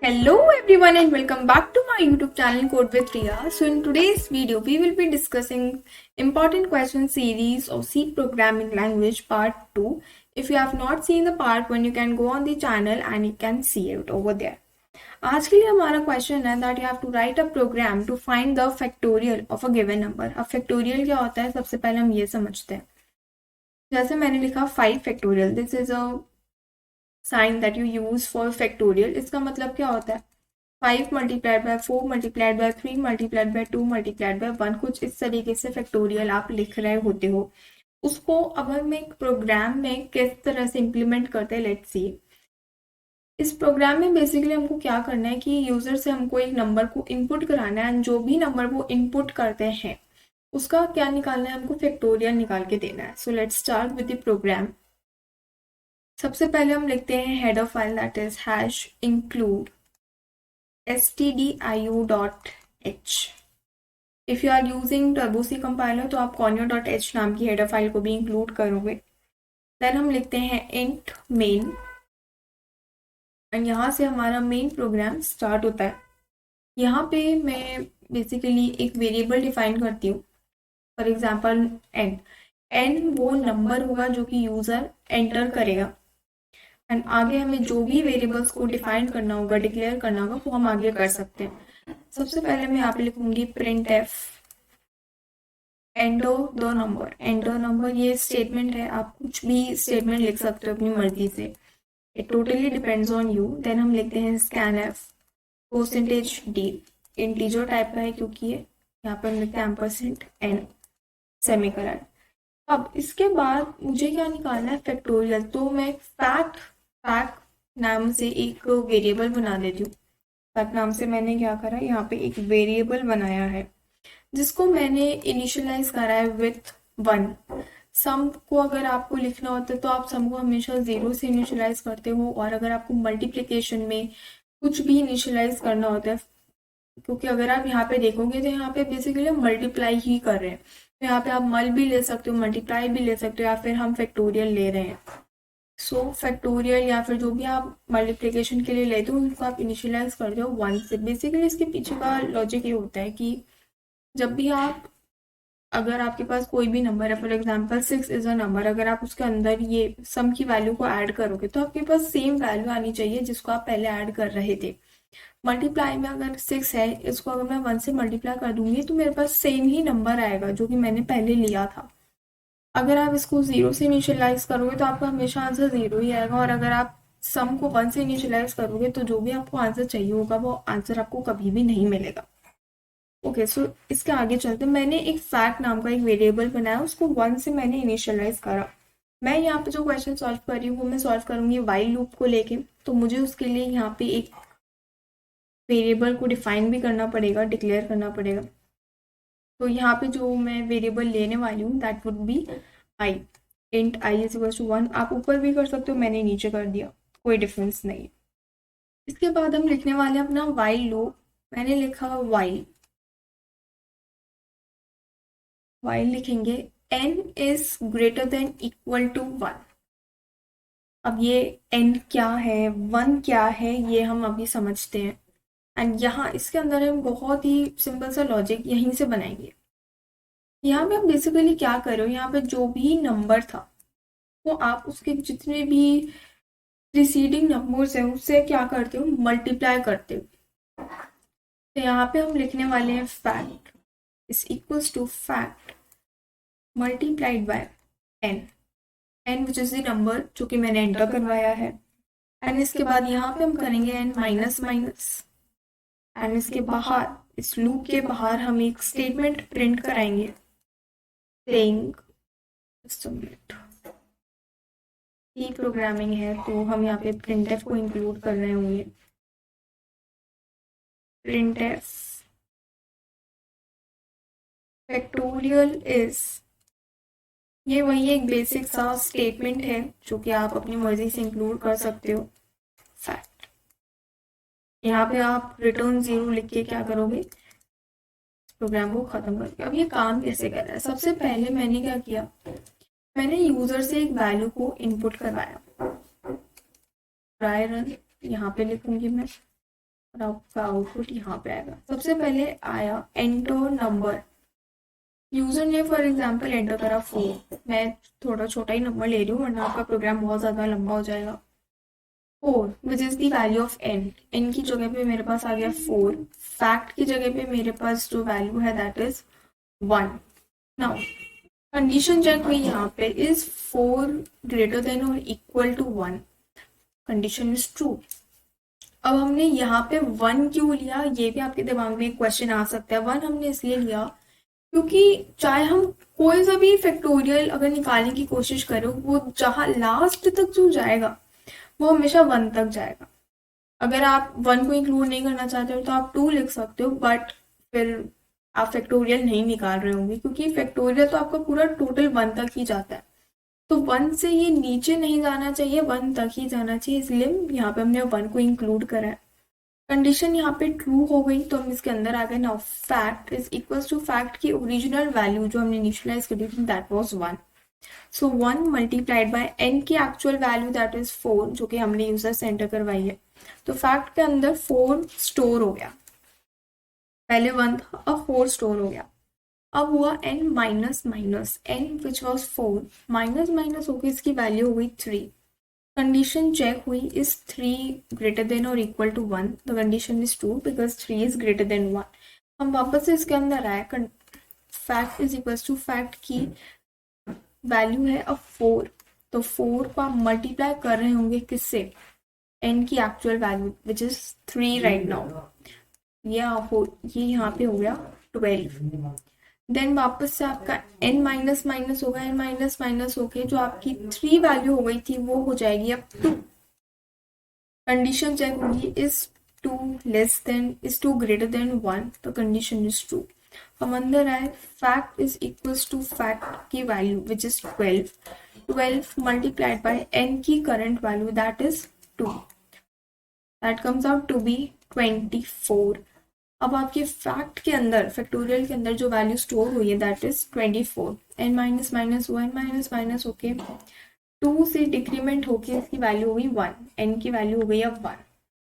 Hello everyone and welcome back to my YouTube channel Code with Riya. So in today's video we will be discussing important question series of C programming language part 2. If you have not seen the part 1 you can go on the channel and you can see it over there. आज के लिए हमारा question है that you have to write a program to find the factorial of a given number. अब factorial क्या होता है सबसे पहले हम ये समझते हैं. जैसे मैंने लिखा 5 factorial. This is a sign that you use for factorial. इसका मतलब क्या होता है 5 multiplied by 4 multiplied by 3 multiplied by 2 multiplied by 1. कुछ इस तरीके से फैक्टोरियल आप लिख रहे होते हो. उसको अब हम एक प्रोग्राम में किस तरह से इम्प्लीमेंट करते हैं लेट्स सी. इस प्रोग्राम में बेसिकली हमको क्या करना है कि यूजर से हमको एक नंबर को इनपुट कराना है एंड जो भी नंबर वो इनपुट करते हैं उसका क्या निकालना है, हमको फैक्टोरियल निकाल के देना है. So let's start with the program. सबसे पहले हम लिखते हैं header file that is hash include stdio.h. If you are using turbo C compiler तो आप conio.h नाम की हेडर फाइल को भी इंक्लूड करोगे. देन हम लिखते हैं इंट मेन एंड यहाँ से हमारा मेन प्रोग्राम स्टार्ट होता है. यहाँ पे मैं बेसिकली एक वेरिएबल डिफाइन करती हूँ. फॉर एग्जाम्पल एन वो नंबर होगा जो कि यूज़र एंटर करेगा एंड आगे हमें जो भी वेरिएबल्स को डिफाइन करना होगा, डिक्लेयर करना होगा, वो हम आगे कर सकते हैं. सबसे पहले मैं यहाँ पे लिखूंगी print F endo the number. Endo number ये स्टेटमेंट है, आप कुछ भी स्टेटमेंट लिख सकते हो अपनी मर्जी से. It totally depends on you. Then हम लिखते हैं scan F percentage D. Integer type का है क्योंकि ये यहाँ पर हम लिखते हैं एम्परसेंट एन सेमीकोलन. अब इसके बाद मुझे क्या निकालना है फैक्टोरियल. तो मैं फैक्ट नाम से एक वेरिएबल बना देती हूँ. फैक्ट नाम से मैंने क्या करा है यहाँ पे एक वेरिएबल बनाया है जिसको मैंने इनिशियलाइज करा है विथ 1. सम को अगर आपको लिखना होता है तो आप सम को हमेशा 0 से इनिशियलाइज करते हो और अगर आपको मल्टीप्लिकेशन में कुछ भी इनिशियलाइज करना होता है क्योंकि अगर आप यहाँ पे देखोगे तो यहाँ पे बेसिकली हम मल्टीप्लाई ही कर रहे हैं. तो यहाँ पे आप मल भी ले सकते हो, मल्टीप्लाई भी ले सकते हो या फिर हम फैक्टोरियल ले रहे हैं. सो फैक्टोरियल या फिर जो भी आप मल्टीप्लिकेशन के लिए लेते हो उसको आप इनिशियलाइज करते हो 1 से. बेसिकली इसके पीछे का लॉजिक ये होता है कि जब भी आप अगर आपके पास कोई भी नंबर है, for example 6 is a number, अगर आप उसके अंदर ये सम की वैल्यू को ऐड करोगे तो आपके पास सेम वैल्यू आनी चाहिए जिसको आप पहले ऐड कर रहे थे. मल्टीप्लाई में अगर 6 है, इसको अगर मैं 1 से मल्टीप्लाई कर दूंगी तो मेरे पास सेम ही नंबर आएगा जो कि मैंने पहले लिया था. अगर आप इसको 0 से इनिशियलाइज करोगे तो आपका हमेशा आंसर 0 ही आएगा और अगर आप सम को 1 से इनिशियलाइज करोगे तो जो भी आपको आंसर चाहिए होगा वो आंसर आपको कभी भी नहीं मिलेगा. ओके सो इसके आगे चलते. मैंने एक फैक्ट नाम का एक वेरिएबल बनाया, उसको 1 से मैंने इनिशियलाइज करा. मैं यहाँ पे जो क्वेश्चन सॉल्व कर रही हूँ वो मैं सॉल्व करूंगी वाइल लूप को लेके. तो मुझे उसके लिए यहाँ पे एक वेरिएबल को डिफाइन भी करना पड़ेगा, डिक्लेयर करना पड़ेगा. तो यहाँ पे जो मैं वेरिएबल लेने वाली हूँ that would be I. Int I is equal to 1. आप ऊपर भी कर सकते हो, मैंने नीचे कर दिया, कोई डिफरेंस नहीं. इसके बाद हम लिखने वाले हैं अपना वाइल लूप. मैंने लिखा वाइल लिखेंगे n is greater than equal to 1. अब ये n क्या है, 1 क्या है, ये हम अभी समझते हैं. एंड यहाँ इसके अंदर हम बहुत ही सिंपल सा लॉजिक यहीं से बनाएंगे. यहाँ पे हम बेसिकली क्या कर रहे हो, यहाँ पे जो भी नंबर था वो आप उसके जितने भी प्रीसीडिंग नंबर्स हैं उससे क्या करते हो, मल्टीप्लाई करते हो. तो यहाँ पे हम लिखने वाले हैं fact is equals to fact multiplied by n which is the number जो कि मैंने एंटर करवाया है. एंड इसके बाद यहाँ पे हम करेंगे n माइनस माइनस एंड इसके बाहर इस लूप के बाहर हम एक स्टेटमेंट प्रिंट कराएंगे सेइंग सी प्रोग्रामिंग है तो हम यहाँ पे प्रिंटफ को इंक्लूड कर रहे होंगे. प्रिंटफ फैक्टोरियल इज, ये वही एक बेसिक सा स्टेटमेंट है जो कि आप अपनी मर्जी से इंक्लूड कर सकते हो. फैक्ट यहाँ पे आप रिटर्न 0 लिख के क्या करोगे, प्रोग्राम को खत्म करके. अब ये काम कैसे कर रहा है, सबसे पहले मैंने क्या किया, मैंने यूजर से एक वैल्यू को इनपुट करवाया. ट्राई रन यहाँ पे लिखूंगी मैं और आपका आउटपुट यहाँ पे आएगा। सबसे पहले आया एंटर नंबर, यूजर ने फॉर एग्जांपल एंटर करा 4, मैं थोड़ा छोटा ही नंबर ले रही हूँ वरना आपका प्रोग्राम बहुत ज़्यादा लंबा हो जाएगा। 4 which is the value of n की जगह पे मेरे पास आ गया 4, फैक्ट की जगह पे मेरे पास जो वैल्यू है that is 1। Now condition check हुई यहाँ पे, इज 4 ग्रेटर देन और equal to 1, condition is true. अब हमने यहाँ पे 1 क्यों लिया, ये भी आपके दिमाग में एक क्वेश्चन आ सकता है। 1 हमने इसलिए लिया क्योंकि चाहे हम कोई सा भी फैक्टोरियल अगर निकालने की कोशिश करो, वो जहाँ लास्ट तक जो जाएगा वो हमेशा 1 तक जाएगा। अगर आप 1 को इंक्लूड नहीं करना चाहते हो तो आप 2 लिख सकते हो, बट फिर आप फैक्टोरियल नहीं निकाल रहे होंगे क्योंकि फैक्टोरियल तो आपका पूरा टोटल 1 तक ही जाता है। तो 1 से ये नीचे नहीं जाना चाहिए, 1 तक ही जाना चाहिए, इसलिए यहाँ पे हमने 1 को इंक्लूड करा है। कंडीशन यहाँ पे ट्रू हो गई तो हम इसके अंदर आ गए। Now fact is equals to fact की ओरिजिनल वैल्यू जो हमने इनिशियलाइज करी थी that was 1। So 1 multiplied by n की एक्चुअल वैल्यू दैट इज 4 जो कि हमने यूजर से एंटर करवाई है। तो फैक्ट के अंदर 4 स्टोर हो गया, पहले 1 था अब 4 स्टोर हो गया। अब हुआ n minus minus n which was 4 minus minus होकर इसकी वैल्यू हो गई 3। कंडीशन चेक हुई, इज 3 ग्रेटर देन और equal to 1, the condition is true because 3 is greater than 1। हम वापस से इसके अंदर आए, fact is equal to fact की वैल्यू है अब 4, तो 4 को आप मल्टीप्लाई कर रहे होंगे किससे, n की actual value which is 3 right now, ये यहाँ पे हो गया 12। देन वापस से आपका n माइनस माइनस होगा, n माइनस माइनस होके जो आपकी 3 वैल्यू हो गई थी वो हो जाएगी अब 2। कंडीशन चेक होगी, is 2 less than, is 2 greater than 1, तो कंडीशन इज ट्रू। हम अंदर आए, fact is equals to fact की value which is 12 multiplied by n की current value that is 2, that comes out to be 24। अब आपके fact के अंदर, फैक्टोरियल के अंदर जो वैल्यू स्टोर हुई है that is 24, n minus minus 1 minus minus होके 2 से डिक्रीमेंट होके इसकी वैल्यू हो गई 1, n की वैल्यू हो गई अब 1।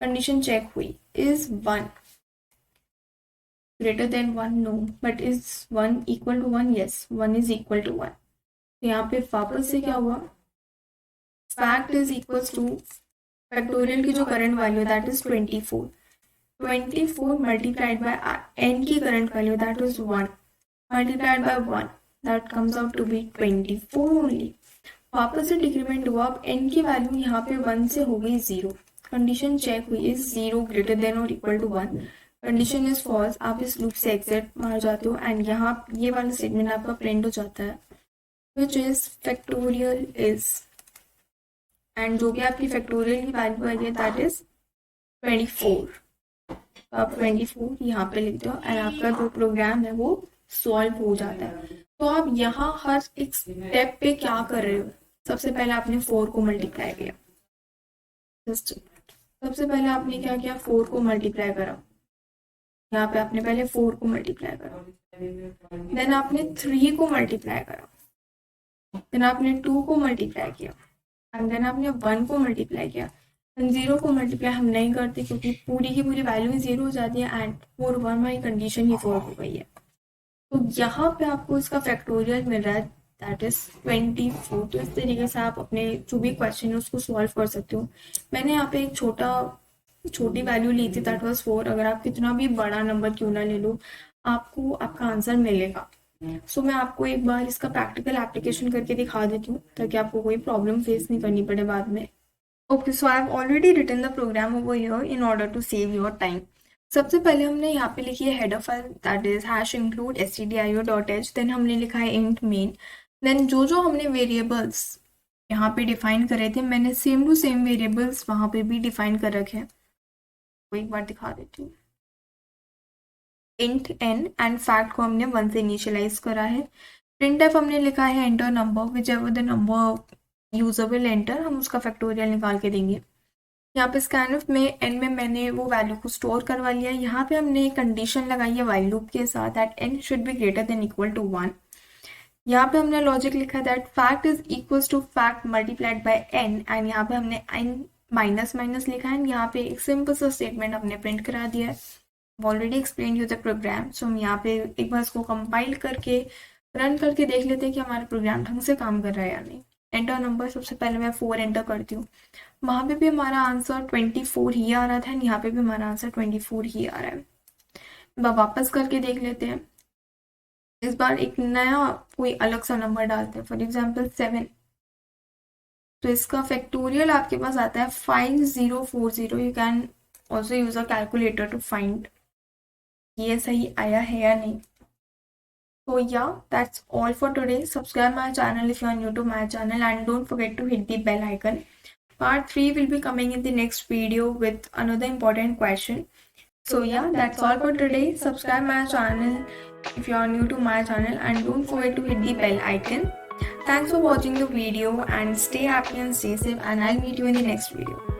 कंडीशन चेक हुई, is 1 greater than 1, no, but is 1 equal to 1, yes 1 is equal to 1। तो यहाँ पे वापस से क्या हुआ, fact is equals to factorial की जो current value that is 24 multiplied by n की current value that is 1 multiplied by 1 that comes out to be 24 only। वापस से डिक्रीमेंट हुआ, अब n की वैल्यू यहाँ पे 1 से हो गई 0। कंडीशन चेक हुई, इज 0 ग्रेटर देन और equal to 1, condition is false. आप इस लूप से एग्जिट मार जाते हो एंड यहाँ ये वाला स्टेटमेंट आपका प्रिंट हो जाता है which is factorial is, and जो भी आपकी फैक्टोरियल की वैल्यू आई है दैट इज 24। आप 24 यहाँ पे लिखते हो एंड आपका जो प्रोग्राम है वो सॉल्व हो जाता है। तो आप यहाँ हर एक स्टेप पे क्या कर रहे हो, सबसे पहले आपने 4 को मल्टीप्लाई किया, सबसे पहले आपने क्या किया, 4 को मल्टीप्लाई करा, यहाँ पे आपने पहले 4 को मल्टीप्लाई करा, देन आपने 3 को मल्टीप्लाई करा, देन आपने 2 को मल्टीप्लाई किया एंड देन आपने 1 को मल्टीप्लाई किया। 0 को मल्टीप्लाई हम नहीं करते क्योंकि पूरी की पूरी वैल्यू 0 हो जाती है एंड 4 1 हमारी कंडीशन ही 4 हो गई है। तो यहाँ पे आपको इसका फैक्टोरियल मिल रहा है दैट इज 24। तो इस तरीके से आप अपने जो भी क्वेश्चन है उसको सॉल्व कर सकते हो। मैंने यहाँ पे एक छोटी वैल्यू ली थी दैट वाज 4, अगर आप कितना भी बड़ा नंबर क्यों ना ले लो आपको आपका आंसर मिलेगा। सो मैं आपको एक बार इसका प्रैक्टिकल एप्लीकेशन करके दिखा देती हूँ ताकि आपको कोई प्रॉब्लम फेस नहीं करनी पड़े बाद में। Okay, so I have already written the program over here in order to save your time. सबसे पहले हमने यहाँ पे लिखी है header file that is #include stdio.h, then हमने लिखा है int main, then जो हमने variables यहाँ पे डिफाइन करे थे मैंने सेम टू सेम वेरिएबल्स वहाँ पे भी डिफाइन कर रखे हैं। तो एक बार दिखा देती हूँ। int n and fact को हमने 1 से इनिशियलाइज करा है। printf हमने लिखा है enter number whichever the number user will enter, हम उसका फैक्टोरियल निकाल के देंगे। यहाँ पे स्कैनफ में n में मैंने वो वैल्यू को स्टोर करवा लिया। यहाँ पे हमने कंडीशन लगाई है वाइल लूप के साथ that n should be greater than equal to 1। यहाँ पे हमने लॉजिक लिखा है that fact is equal to fact multiplied by n and यहाँ पे हमने n माइनस माइनस लिखा है, यहाँ पे एक सिंपल सा स्टेटमेंट हमने प्रिंट करा दिया है। Already explain you the program, so हम यहाँ पे एक बार इसको कंपाइल करके रन करके देख लेते हैं कि हमारा प्रोग्राम ढंग से काम कर रहा है या नहीं। एंटर नंबर, सबसे पहले मैं 4 एंटर करती हूँ। वहाँ पे भी हमारा आंसर 24 ही आ रहा था, यहाँ पे भी हमारा आंसर 24 ही आ रहा है। वापस करके देख लेते हैं। इस बार एक नया कोई अलग सा नंबर डालते हैं, फॉर एग्जाम्पल 7। तो इसका फैक्टोरियल आपके पास आता है 5040। You can also use a calculator to find ये सही आया है या नहीं। So yeah, that's all for today. Subscribe my channel if you are new to my channel, and don't forget to hit the bell icon. Part 3 will be coming in the next video with another important question. So yeah, that's all for today. Subscribe my channel if you are new to my channel, and don't forget to hit the bell icon. Thanks for watching the video, and stay happy and stay safe, and I'll meet you in the next video.